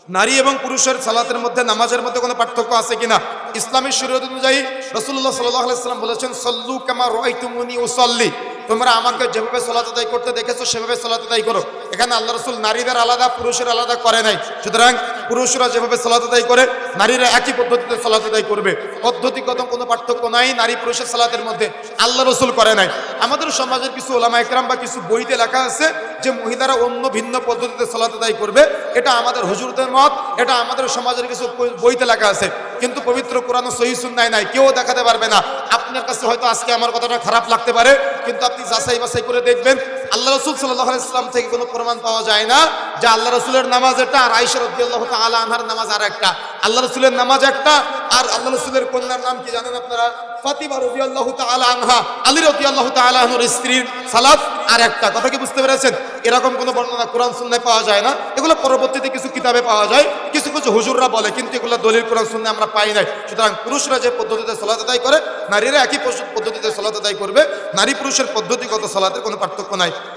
নারী এবং পুরুষের সালাতের মধ্যে নামাজের মধ্যে কোনো পার্থক্য আছে কিনা? ইসলামী শরীয়ত অনুযায়ী রাসূলুল্লাহ সাল্লাল্লাহু আলাইহি ওয়াসাল্লাম বলেছেন, সল্লু কামা রাআইতুমুনি উসাল্লি, তোমরা আমাকে যেভাবে সালাত আদায় করতে দেখেছো সেভাবে সালাত আদায় করো। এখানে আল্লাহ রাসূল নারীদের আলাদা পুরুষের আলাদা করে নাই। সুতরাং পুরুষরা যেভাবে সালাত আদায় করে নারীরা একই পদ্ধতিতে সালাত আদায় করবে। পদ্ধতিগত কোনো পার্থক্য নাই নারী পুরুষের সালাতের মধ্যে, আল্লাহ রাসূল করে নাই। আমাদের সমাজের কিছু ওলামা একরাম বা কিছু বইতে লেখা আছে যে মহিলারা অন্য ভিন্ন পদ্ধতিতে সালাত আদায় করবে। এটা আমাদের হুজুরদের মত, এটা আমাদের সমাজের কিছু বইতে লেখা আছে, কিন্তু পবিত্র কোরআন ও সহিহ সুন্নাহয় নাই, কেউ দেখাতে পারবে না। আপনার কাছে হয়তো আজকে আমার কথাটা খারাপ লাগতে পারে, কিন্তু আপনি যাচাই বাছাই করে দেখবেন আল্লাহ রাসূল সাল্লাল্লাহু আলাইহি ওয়াসাল্লাম থেকে কোনো প্রমাণ পাওয়া যায় না যে আল্লাহ রাসূলের নামাজ এটা আর আয়েশা রাদিয়াল্লাহু তাআলা আনহার নামাজ আর একটা। আল্লাহ রাসূলের নামাজ একটা, আর আল্লাহ রাসূলের কন্যার নাম কি জানেন আপনারা? ফাতিমা রাদিয়াল্লাহু তাআলা আনহা, আলী রাদিয়াল্লাহু তাআলা আনহুর স্ত্রীর সালাত আর একটা। কথা কি বুঝতে পেরেছেন? এরকম কোনো বর্ণনা কোরআন সুন্নাহয় পাওয়া যায় না। এগুলো পরবর্তীতে কিছু কিতাবে পাওয়া যায়, কিছু কিছু হুজুররা বলে, কিন্তু এগুলো দলিল কোরআন সুন্নাহয় আমরা পাই নাই। সুতরাং পুরুষরা যে পদ্ধতিতে সালাত আদায় করে নারীরা একই পদ্ধতিতে সালাত আদায় করবে। নারী পুরুষের পদ্ধতিগত সালাতের কোনো পার্থক্য নাই।